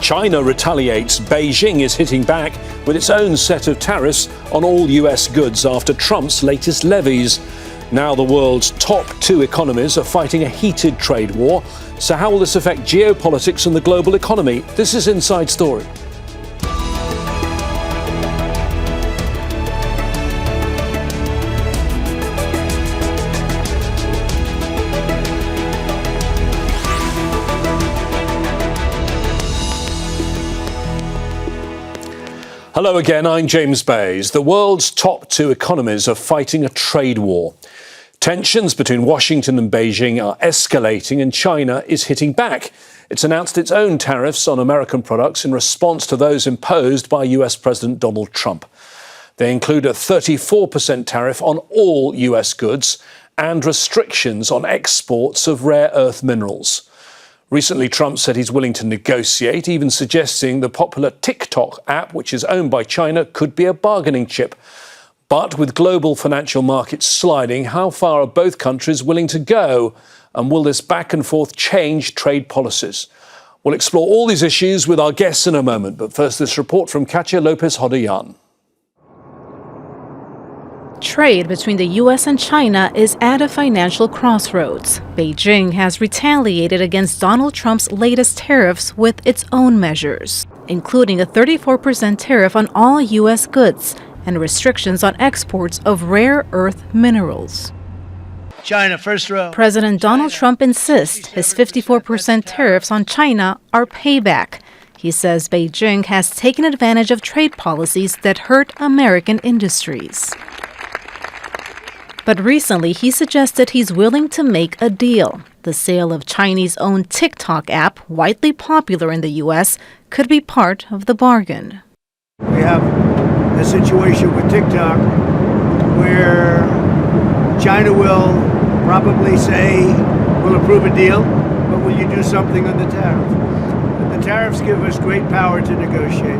China retaliates. Beijing is hitting back with its own set of tariffs on all US goods after Trump's latest levies. Now the world's top two economies are fighting a heated trade war. So how will this affect geopolitics and the global economy? This is Inside Story. Hello again, I'm James Bays. The world's top two economies are fighting a trade war. Tensions between Washington and Beijing are escalating and China is hitting back. It's announced its own tariffs on American products in response to those imposed by US President Donald Trump. They include a 34% tariff on all US goods and restrictions on exports of rare earth minerals. Recently, Trump said he's willing to negotiate, even suggesting the popular Tik Tok app, which is owned by China, could be a bargaining chip. But with global financial markets sliding, how far are both countries willing to go? And will this back and forth change trade policies? We'll explore all these issues with our guests in a moment. But first, this report from Katia Lopez-Hodoyan. Trade between the U.S. and China is at a financial crossroads. Beijing has retaliated against Donald Trump's latest tariffs with its own measures, including a 34% tariff on all U.S. goods and restrictions on exports of rare earth minerals. China, first row. President Donald Trump insists his 54% tariffs on China are payback. He says Beijing has taken advantage of trade policies that hurt American industries. But recently, he suggested he's willing to make a deal. The sale of Chinese-owned Tik Tok app, widely popular in the U.S., could be part of the bargain. We have a situation with Tik Tok where China will probably say, we'll approve a deal, but will you do something on the tariff? And the tariffs give us great power to negotiate.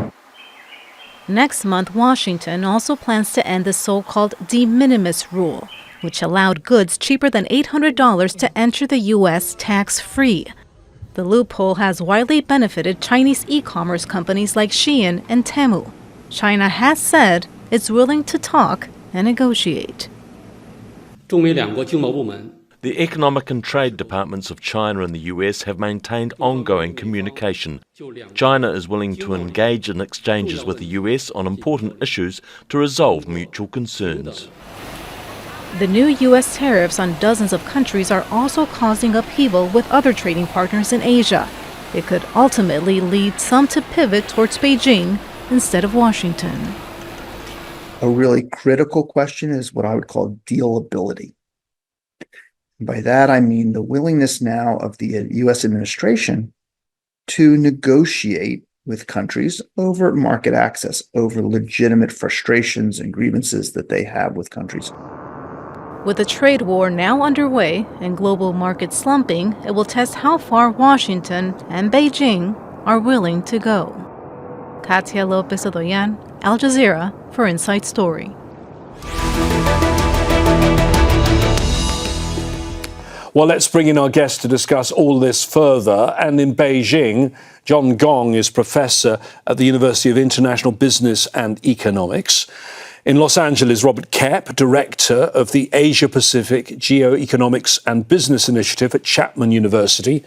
Next month, Washington also plans to end the so-called de minimis rule, which allowed goods cheaper than $800 to enter the U.S. tax-free. The loophole has widely benefited Chinese e-commerce companies like Shein and Temu. China has said it's willing to talk and negotiate. The Economic and Trade Departments of China and the US have maintained ongoing communication. China is willing to engage in exchanges with the US on important issues to resolve mutual concerns. The new U.S. tariffs on dozens of countries are also causing upheaval with other trading partners in Asia. It could ultimately lead some to pivot towards Beijing instead of Washington. A really critical question is what I would call dealability. By that, I mean the willingness now of the U.S. administration to negotiate with countries over market access, over legitimate frustrations and grievances that they have with countries. With the trade war now underway and global markets slumping, it will test how far Washington and Beijing are willing to go. Katia Lopez-Hodoyan, Al Jazeera for Inside Story. Well, let's bring in our guest to discuss all this further. And in Beijing, John Gong is professor at the University of International Business and Economics. In Los Angeles, Robert Koepp, director of the Asia-Pacific Geoeconomics and Business Initiative at Chapman University.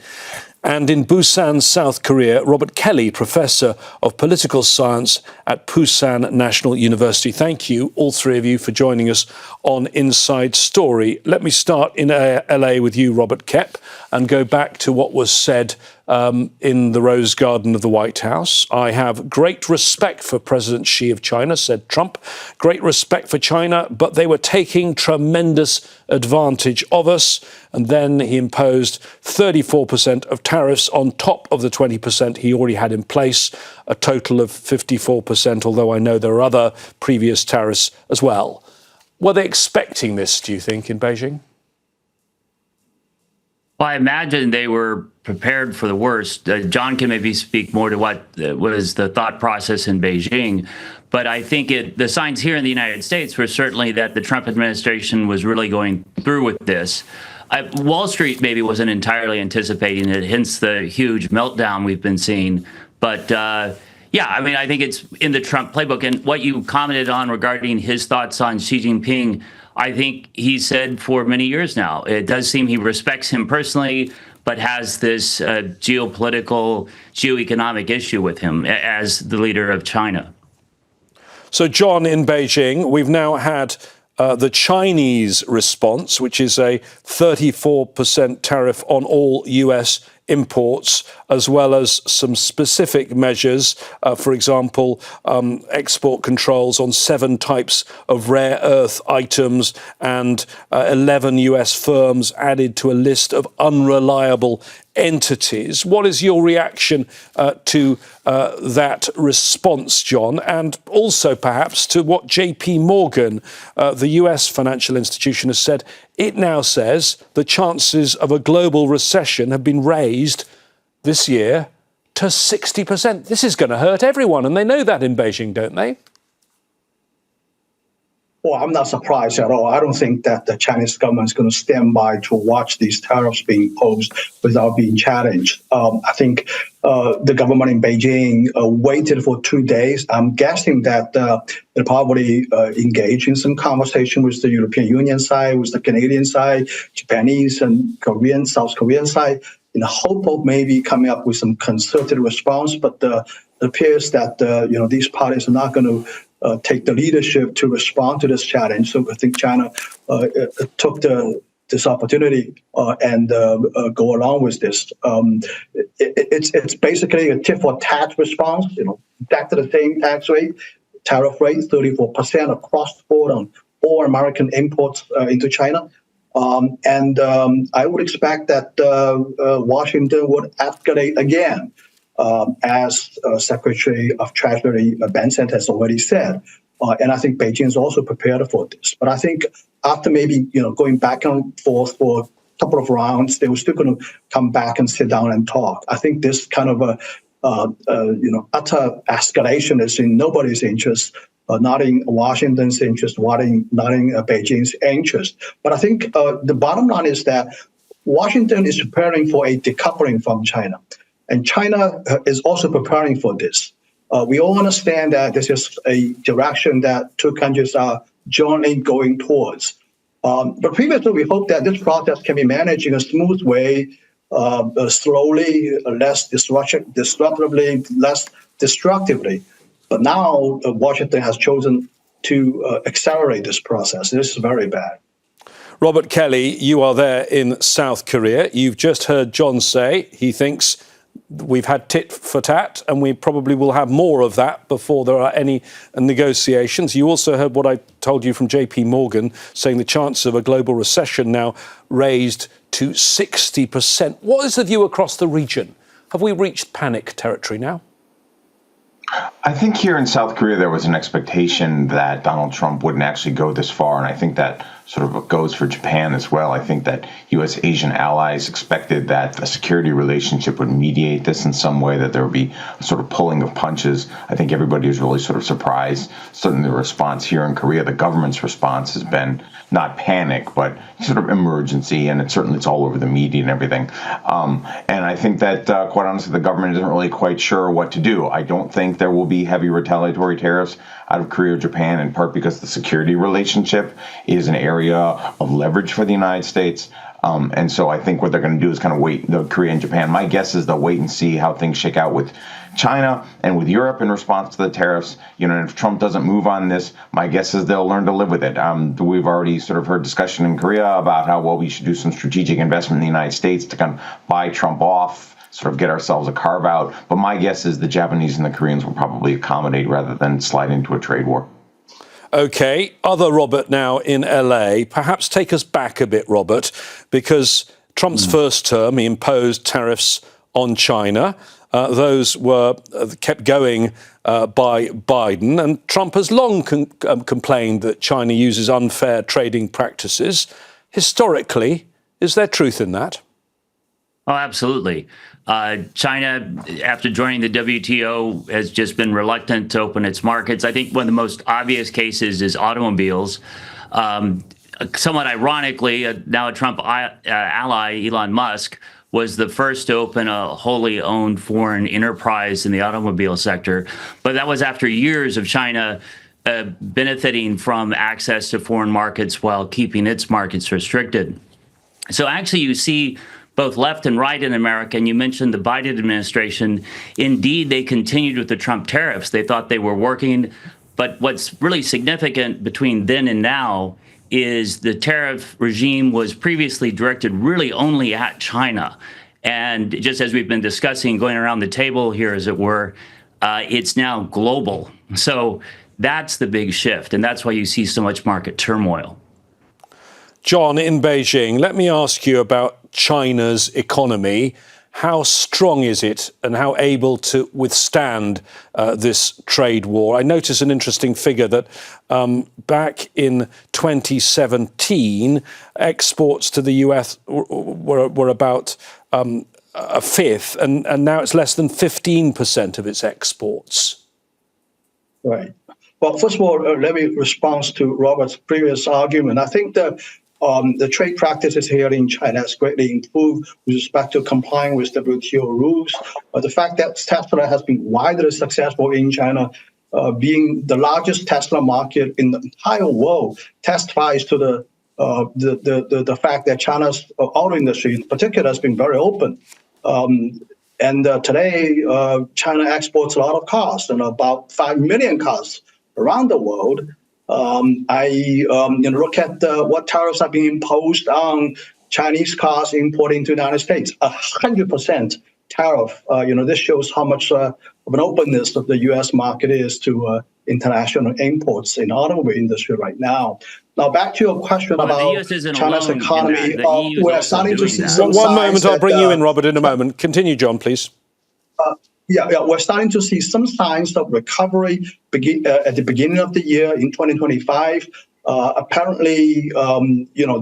And in Pusan, South Korea, Robert Kelly, professor of political science at Pusan National University. Thank you, all three of you, for joining us on Inside Story. Let me start in LA with you, Robert Koepp, and go back to what was said in the Rose Garden of the White House. I have great respect for President Xi of China, said Trump. Great respect for China, but they were taking tremendous advantage of us. And then he imposed 34% of tariffs on top of the 20% he already had in place, a total of 54%, although I know there are other previous tariffs as well. Were they expecting this, do you think, in Beijing? Well, I imagine they were prepared for the worst. John can maybe speak more to what is the thought process in Beijing. But I think the signs here in the United States were certainly that the Trump administration was really going through with this. Wall Street maybe wasn't entirely anticipating it, hence the huge meltdown we've been seeing. But yeah, I mean, I think it's in the Trump playbook. And what you commented on regarding his thoughts on Xi Jinping, I think he said for many years now. It does seem he respects him personally, but has this geopolitical, geoeconomic issue with him as the leader of China. So, John, in Beijing, we've now had the Chinese response, which is a 34% tariff on all US imports, as well as some specific measures, for example, export controls on 7 types of rare earth items and 11 US firms added to a list of unreliable entities. What is your reaction to that response, John, and also perhaps to what JP Morgan, the US financial institution, has said? It now says the chances of a global recession have been raised this year to 60%. This is going to hurt everyone, and they know that in Beijing, don't they? Well, I'm not surprised at all. I don't think that the Chinese government is going to stand by to watch these tariffs being imposed without being challenged. I think the government in Beijing waited for 2 days. I'm guessing that they probably engaged in some conversation with the European Union side, with the Canadian side, Japanese and Korean, South Korean side, in the hope of maybe coming up with some concerted response. But it appears that these parties are not going to take the leadership to respond to this challenge. So I think China took this opportunity and go along with this. It's basically a tit for tat response. Back to the same tax rate, tariff rate, 34% across the board on all American imports into China. And I would expect that Washington would escalate again. As Secretary of Treasury Benson has already said. And I think Beijing is also prepared for this. But I think after maybe going back and forth for a couple of rounds, they were still going to come back and sit down and talk. I think this kind of utter escalation is in nobody's interest, not in Washington's interest, not in Beijing's interest. But I think the bottom line is that Washington is preparing for a decoupling from China. And China is also preparing for this. We all understand that this is a direction that 2 countries are jointly going towards. But previously, we hoped that this process can be managed in a smooth way, slowly, less disruptively, less destructively. But now Washington has chosen to accelerate this process. This is very bad. Robert Kelly, you are there in South Korea. You've just heard John say he thinks we've had tit for tat, and we probably will have more of that before there are any negotiations. You also heard what I told you from JP Morgan, saying the chance of a global recession now raised to 60%. What is the view across the region? Have we reached panic territory now? I think here in South Korea, there was an expectation that Donald Trump wouldn't actually go this far. And I think that sort of goes for Japan as well. I think that U.S. Asian allies expected that a security relationship would mediate this in some way, that there would be a sort of pulling of punches. I think everybody is really sort of surprised. Certainly the response here in Korea, the government's response has been not panic, but sort of emergency. And it's all over the media and everything. And I think that, quite honestly, the government isn't really quite sure what to do. I don't think there will be heavy retaliatory tariffs out of Korea or Japan, in part because the security relationship is an area of leverage for the United States. And so I think what they're going to do is kind of wait, Korea and Japan. My guess is they'll wait and see how things shake out with China and with Europe in response to the tariffs. And if Trump doesn't move on this, my guess is they'll learn to live with it. We've already sort of heard discussion in Korea about how, well, we should do some strategic investment in the United States to kind of buy Trump off, sort of get ourselves a carve out. But my guess is the Japanese and the Koreans will probably accommodate rather than slide into a trade war. OK, other Robert now in LA. Perhaps take us back a bit, Robert, because Trump's first term, he imposed tariffs on China. Those were kept going by Biden. And Trump has long complained that China uses unfair trading practices. Historically, is there truth in that? Oh, absolutely. China, after joining the WTO, has just been reluctant to open its markets. I think one of the most obvious cases is automobiles. Somewhat ironically, now a Trump ally, Elon Musk, was the first to open a wholly owned foreign enterprise in the automobile sector. But that was after years of China benefiting from access to foreign markets while keeping its markets restricted. So actually, you see both left and right in America, and you mentioned the Biden administration. Indeed, they continued with the Trump tariffs. They thought they were working. But what's really significant between then and now is the tariff regime was previously directed really only at China. And just as we've been discussing, going around the table here, as it were, it's now global. So that's the big shift. And that's why you see so much market turmoil. John, in Beijing, let me ask you about China's economy. How strong is it and how able to withstand this trade war? I notice an interesting figure that back in 2017, exports to the US were about a fifth, and now it's less than 15% of its exports. Right. Well, first of all, let me respond to Robert's previous argument. I think that the trade practices here in China has greatly improved with respect to complying with WTO rules. The fact that Tesla has been widely successful in China, being the largest Tesla market in the entire world, testifies to the fact that China's auto industry in particular has been very open. Today, China exports a lot of cars, and about 5 million cars around the world. Look at what tariffs are being imposed on Chinese cars importing to the United States. 100% tariff. This shows how much of an openness of the U.S. market is to international imports in the automobile industry right now. Now, back to your question about China's economy. We're starting to see some One moment, I'll bring you in, Robert, in a moment. Continue, John, please. We're starting to see some signs of recovery at the beginning of the year in 2025. Apparently,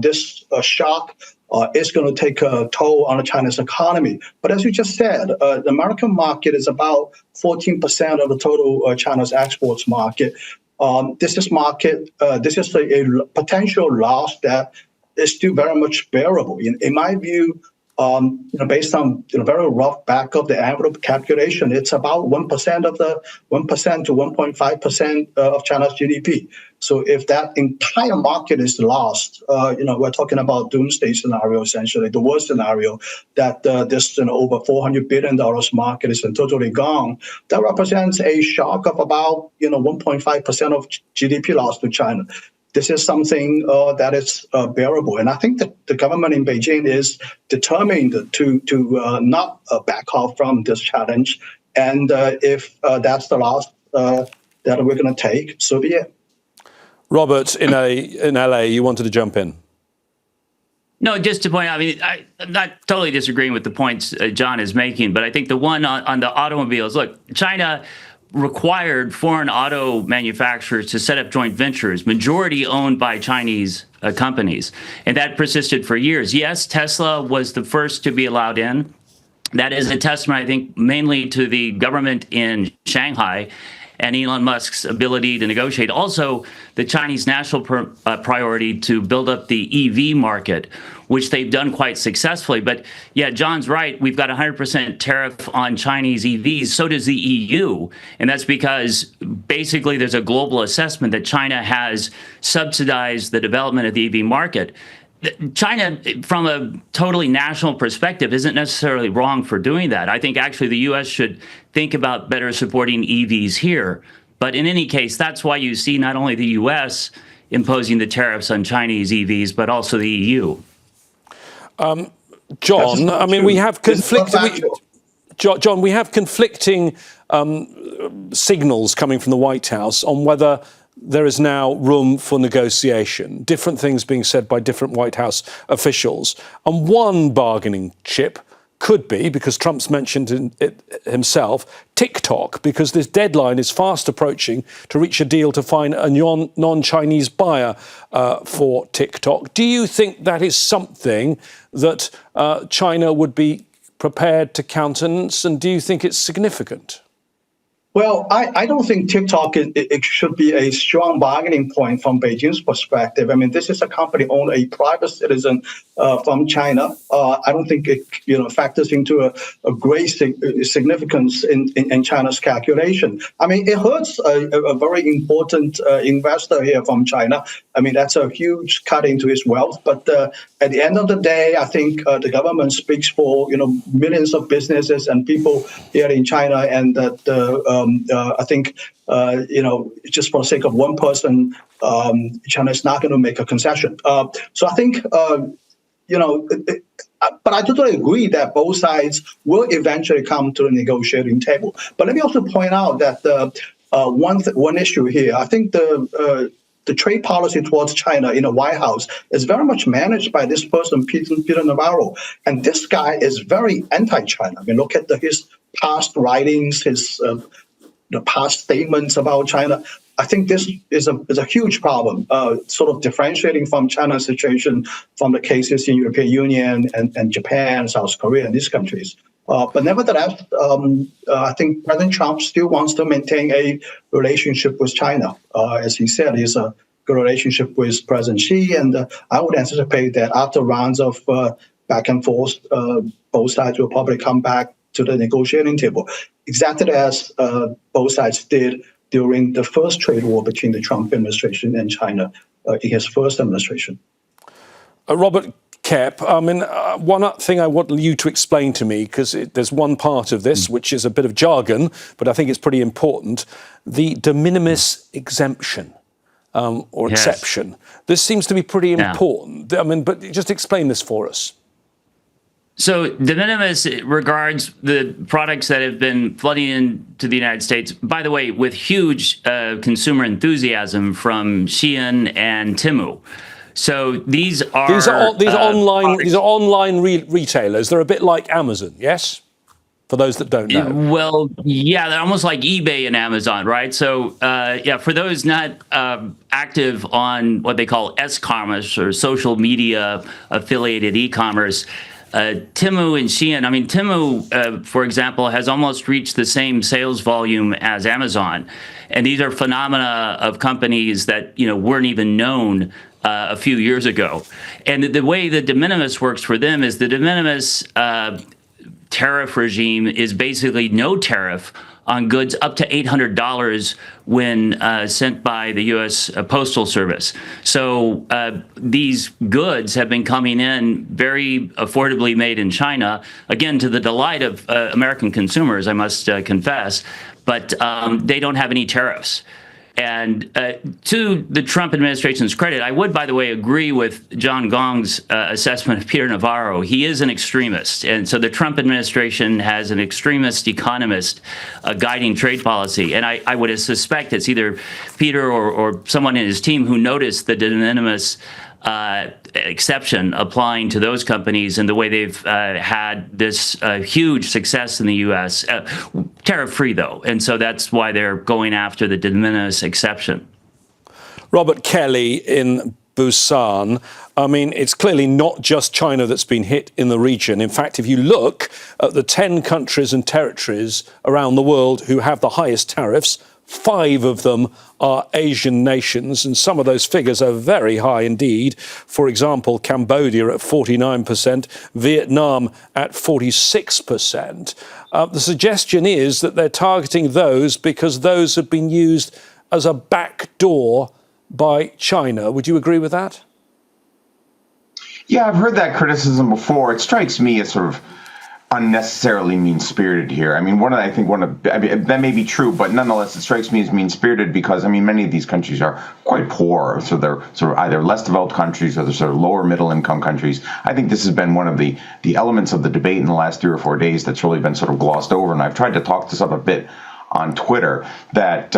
this shock is going to take a toll on China's economy. But as you just said, the American market is about 14% of the total China's exports market. This is a potential loss that is still very much bearable. In my view, based on very rough back of the envelope calculation, it's about 1% to 1.5% of China's GDP. So if that entire market is lost, we're talking about doomsday scenario, essentially the worst scenario, that this over $400 billion market is totally gone. That represents a shock of about 1.5% of GDP loss to China. This is something that is bearable. And I think that the government in Beijing is determined to not back off from this challenge. And if that's the loss that we're going to take, so be it. Robert, in LA, you wanted to jump in. No, just to point out, I'm not totally disagreeing with the points John is making, but I think the one on the automobiles, look, China required foreign auto manufacturers to set up joint ventures, majority owned by Chinese companies. And that persisted for years. Yes, Tesla was the first to be allowed in. That is a testament, I think, mainly to the government in Shanghai and Elon Musk's ability to negotiate. Also, the Chinese national priority to build up the EV market, which they've done quite successfully. But yeah, John's right. We've got 100% tariff on Chinese EVs. So does the EU. And that's because basically there's a global assessment that China has subsidized the development of the EV market. China, from a totally national perspective, isn't necessarily wrong for doing that. I think actually the U.S. should think about better supporting EVs here. But in any case, that's why you see not only the U.S. imposing the tariffs on Chinese EVs, but also the EU. John, we have conflicting. John, we have conflicting signals coming from the White House on whether there is now room for negotiation. Different things being said by different White House officials. And one bargaining chip could be, because Trump's mentioned it himself, Tik Tok, because this deadline is fast approaching to reach a deal to find a non-Chinese buyer for Tik Tok. Do you think that is something that China would be prepared to countenance, and do you think it's significant? Well, I don't think TikTok it should be a strong bargaining point from Beijing's perspective. I mean, this is a company owned a private citizen from China. I don't think it factors into a great significance in China's calculation. I mean, it hurts a very important investor here from China. I mean, that's a huge cut into his wealth. But at the end of the day, I think the government speaks for millions of businesses and people here in China, and that. I think, just for the sake of one person, China is not going to make a concession. So I think, but I totally agree that both sides will eventually come to the negotiating table. But let me also point out that one issue here, I think the trade policy towards China in the White House is very much managed by this person, Peter Navarro. And this guy is very anti-China. I mean, look at his past writings, his the past statements about China. I think this is a huge problem, sort of differentiating from China's situation from the cases in European Union and Japan, South Korea, and these countries. But nevertheless, I think President Trump still wants to maintain a relationship with China. As he said, he's a good relationship with President Xi, and I would anticipate that after rounds of back and forth, both sides will probably come back to the negotiating table, exactly as both sides did during the first trade war between the Trump administration and China in his first administration. Robert Koepp, I mean, one thing I want you to explain to me, because there's one part of this which is a bit of jargon, but I think it's pretty important, the de minimis exemption or exception. This seems to be pretty important. I mean, but just explain this for us. So de minimis regards the products that have been flooding into the United States, by the way, with huge consumer enthusiasm from Shein and Temu. So these are online retailers. They're a bit like Amazon, yes? For those that don't know. Well, yeah, they're almost like eBay and Amazon, right? So, for those not active on what they call S-commerce or social media affiliated e-commerce, Temu and Shein, I mean, Temu, for example, has almost reached the same sales volume as Amazon. And these are phenomena of companies that, weren't even known a few years ago. And the way the de minimis works for them is the de minimis tariff regime is basically no tariff on goods up to $800 when sent by the U.S. Postal Service. So these goods have been coming in very affordably made in China, again, to the delight of American consumers, I must confess, but they don't have any tariffs. And to the Trump administration's credit, I would, by the way, agree with John Gong's assessment of Peter Navarro. He is an extremist. And so the Trump administration has an extremist economist guiding trade policy. And I would suspect it's either Peter or someone in his team who noticed the de minimis exception applying to those companies and the way they've had this huge success in the U.S. Tariff-free, though. And so that's why they're going after the de minimis exception. Robert Kelly in Pusan. I mean, it's clearly not just China that's been hit in the region. In fact, if you look at the 10 countries and territories around the world who have the highest tariffs, 5 of them are Asian nations, and some of those figures are very high indeed. For example, Cambodia at 49%, Vietnam at 46%. The suggestion is that they're targeting those because those have been used as a backdoor by China. Would you agree with that? Yeah, I've heard that criticism before. It strikes me as sort of unnecessarily mean-spirited here. I mean, that may be true, but nonetheless, it strikes me as mean-spirited because, I mean, many of these countries are quite poor, so they're sort of either less developed countries or they're sort of lower middle-income countries. I think this has been one of the elements of the debate in the last 3 or 4 days that's really been sort of glossed over, and I've tried to talk this up a bit on Twitter, that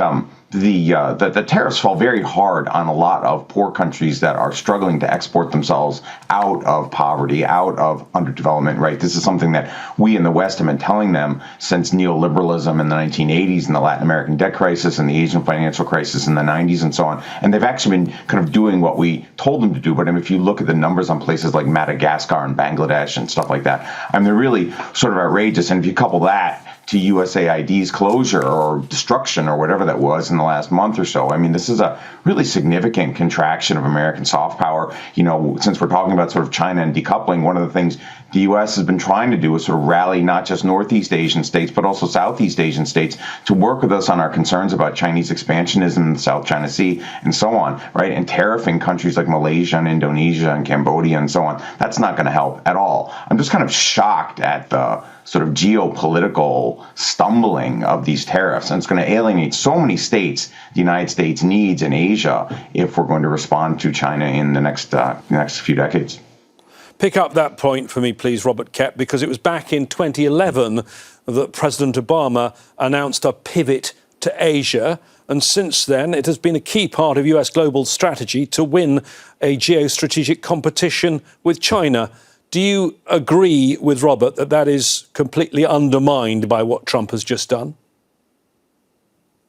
the tariffs fall very hard on a lot of poor countries that are struggling to export themselves out of poverty, out of underdevelopment, right? This is something that we in the West have been telling them since neoliberalism in the 1980s and the Latin American debt crisis and the Asian financial crisis in the 90s and so on. And they've actually been kind of doing what we told them to do. But if you look at the numbers on places like Madagascar and Bangladesh and stuff like that, they're really sort of outrageous. And if you couple that to USAID's closure or destruction or whatever that was in the last month or so. I mean, this is a really significant contraction of American soft power. You know, since we're talking about sort of China and decoupling, one of the things the U.S. has been trying to do is sort of rally not just Northeast Asian states, but also Southeast Asian states to work with us on our concerns about Chinese expansionism in the South China Sea and so on, right? And tariffing countries like Malaysia and Indonesia and Cambodia and so on. That's not going to help at all. I'm just kind of shocked at the sort of geopolitical stumbling of these tariffs. And it's going to alienate so many states the United States needs in Asia if we're going to respond to China in the next few decades. Pick up that point for me, please, Robert Koepp, because it was back in 2011 that President Obama announced a pivot to Asia. And since then, it has been a key part of US global strategy to win a geostrategic competition with China. Do you agree with Robert that that is completely undermined by what Trump has just done?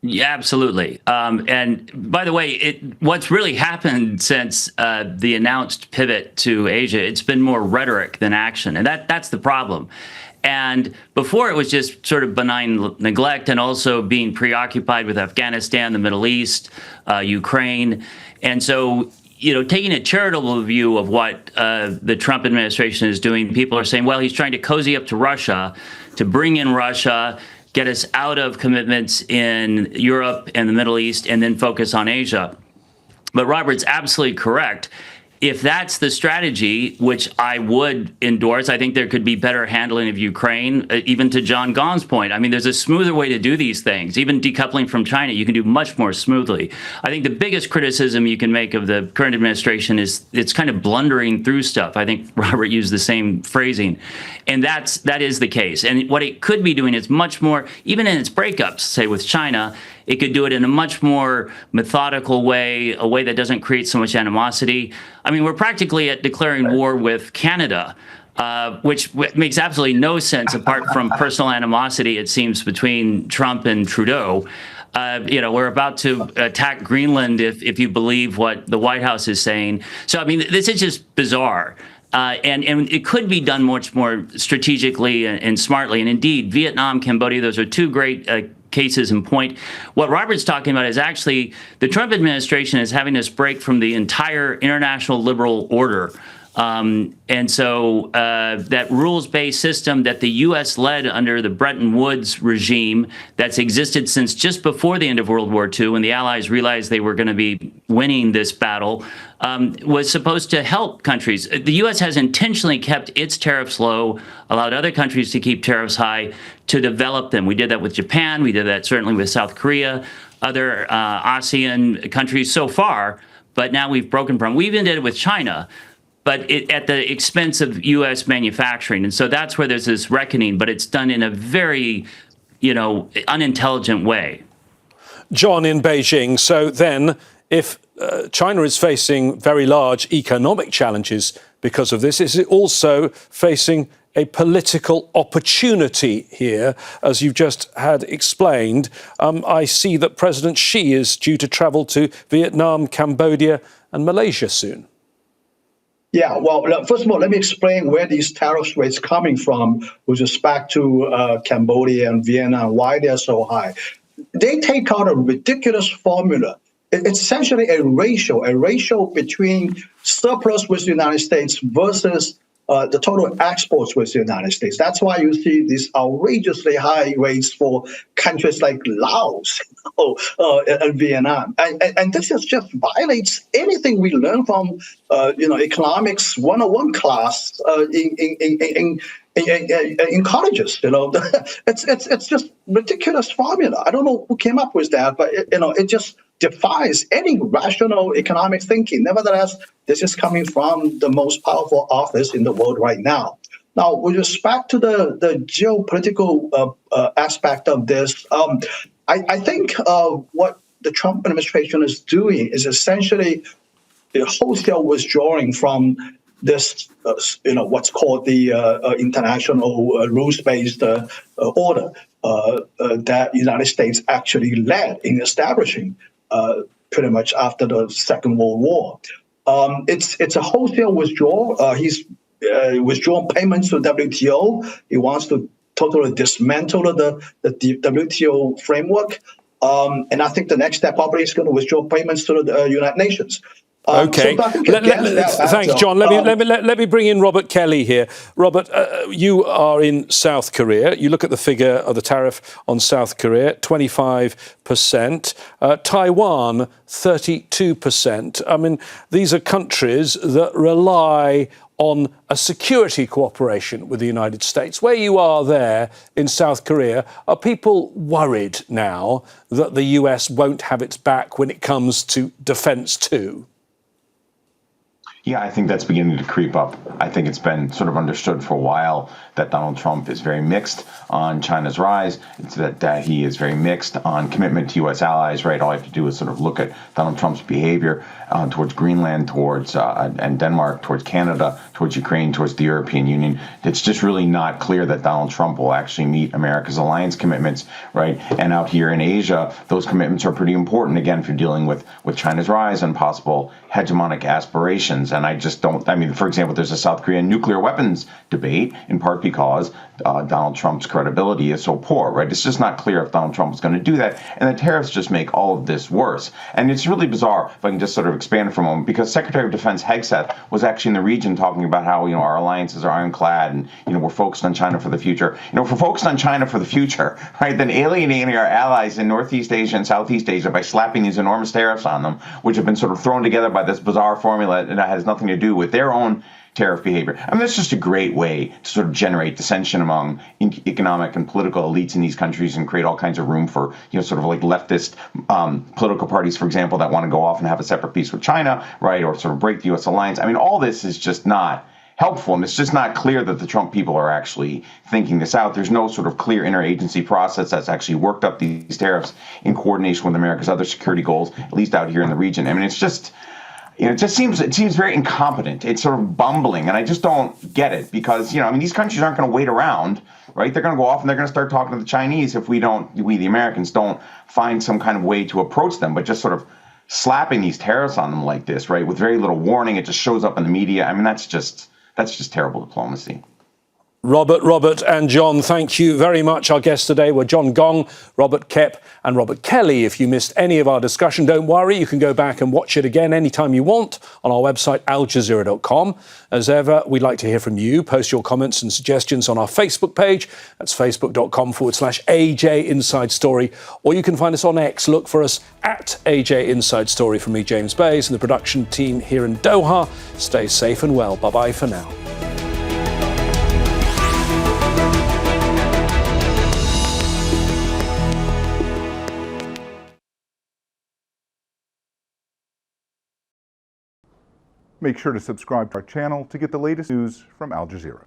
Yeah, absolutely. And by the way, what's really happened since the announced pivot to Asia, it's been more rhetoric than action. And that's the problem. And before, it was just sort of benign neglect and also being preoccupied with Afghanistan, the Middle East, Ukraine. And so, you know, taking a charitable view of what the Trump administration is doing, people are saying, well, he's trying to cozy up to Russia, to bring in Russia, get us out of commitments in Europe and the Middle East, and then focus on Asia. But Robert's absolutely correct. If that's the strategy, which I would endorse, I think there could be better handling of Ukraine, even to John Gong's point. I mean, there's a smoother way to do these things. Even decoupling from China, you can do much more smoothly. I think the biggest criticism you can make of the current administration is it's kind of blundering through stuff. I think Robert used the same phrasing. And that is the case. And what it could be doing is much more, even in its breakups, say with China, it could do it in a much more methodical way, a way that doesn't create so much animosity. I mean, we're practically at declaring war with Canada, which makes absolutely no sense apart from personal animosity, it seems, between Trump and Trudeau. You know, we're about to attack Greenland if you believe what the White House is saying. So, I mean, this is just bizarre. And it could be done much more strategically and smartly. And indeed, Vietnam, Cambodia, those are two great cases in point. What Robert's talking about is actually the Trump administration is having us break from the entire international liberal order. And so that rules-based system that the U.S. led under the Bretton Woods regime that's existed since just before the end of World War II, when the Allies realized they were going to be winning this battle, was supposed to help countries. The U.S. has intentionally kept its tariffs low, allowed other countries to keep tariffs high to develop them. We did that with Japan. We did that certainly with South Korea, other ASEAN countries so far. But now we've broken from. We even did it with China, but at the expense of U.S. manufacturing. And so that's where there's this reckoning, but it's done in a very, you know, unintelligent way. John, in Beijing, so then if China is facing very large economic challenges because of this, is it also facing a political opportunity here, as you've just had explained? I see that President Xi is due to travel to Vietnam, Cambodia and Malaysia soon. Yeah, well, first of all, let me explain where these tariff rates coming from with respect to Cambodia and Vietnam, why they're so high. They take out a ridiculous formula. It's essentially a ratio between surplus with the United States versus the total exports with the United States. That's why you see these outrageously high rates for countries like Laos and Vietnam. And this just violates anything we learn from, economics 101 class in colleges. It's just ridiculous formula. I don't know who came up with that, but it just defies any rational economic thinking. Nevertheless, this is coming from the most powerful office in the world right now. Now, with respect to the geopolitical aspect of this, I think what the Trump administration is doing is essentially wholesale withdrawing from this, what's called the international rules-based order that the United States actually led in establishing pretty much after the Second World War. It's a wholesale withdrawal. He's withdrawn payments to WTO. He wants to totally dismantle the WTO framework. And I think the next step probably is going to withdraw payments to the United Nations. Okay. So I think against that Thanks, backdrop, John. Let me bring in Robert Kelly here. Robert, you are in South Korea. You look at the figure of the tariff on South Korea, 25%. Taiwan, 32%. I mean, these are countries that rely on a security cooperation with the United States. Where you are there in South Korea, are people worried now that the US won't have its back when it comes to defense too? Yeah, I think that's beginning to creep up. I think it's been sort of understood for a while that Donald Trump is very mixed on China's rise. It's that he is very mixed on commitment to U.S. allies, right? All you have to do is sort of look at Donald Trump's behavior towards Greenland, towards and Denmark, towards Canada, towards Ukraine, towards the European Union. It's just really not clear that Donald Trump will actually meet America's alliance commitments, right? And out here in Asia, those commitments are pretty important, again, if you're dealing with China's rise and possible hegemonic aspirations. And I just don't, I mean, for example, there's a South Korean nuclear weapons debate, in part because Donald Trump's credibility is so poor, right? It's just not clear if Donald Trump is going to do that. And the tariffs just make all of this worse. And it's really bizarre, if I can just sort of expand for a moment, because Secretary of Defense Hegseth was actually in the region talking about how, our alliances are ironclad and, we're focused on China for the future. If we're focused on China for the future, right, then alienating our allies in Northeast Asia and Southeast Asia by slapping these enormous tariffs on them, which have been sort of thrown together by this bizarre formula that has nothing to do with their own tariff behavior. I mean, that's just a great way to sort of generate dissension among economic and political elites in these countries and create all kinds of room for, sort of like leftist political parties, for example, that want to go off and have a separate peace with China, right, or sort of break the U.S. alliance. I mean, all this is just not helpful, and it's just not clear that the Trump people are actually thinking this out. There's no sort of clear interagency process that's actually worked up these tariffs in coordination with America's other security goals, at least out here in the region. I mean, it's just, it seems very incompetent. It's sort of bumbling, and I just don't get it because, these countries aren't going to wait around, right? They're going to go off and they're going to start talking to the Chinese if we, the Americans, don't find some kind of way to approach them, but just sort of slapping these tariffs on them like this, right, with very little warning. It just shows up in the media. I mean, that's just terrible diplomacy. Robert and John, thank you very much. Our guests today were John Gong, Robert Koepp and Robert Kelly. If you missed any of our discussion, don't worry. You can go back and watch it again anytime you want on our website, aljazeera.com. As ever, we'd like to hear from you. Post your comments and suggestions on our Facebook page. That's facebook.com/AJ Inside Story. Or you can find us on X. Look for us at AJ Inside Story. From me, James Bays, and the production team here in Doha. Stay safe and well. Bye-bye for now. Make sure to subscribe to our channel to get the latest news from Al Jazeera.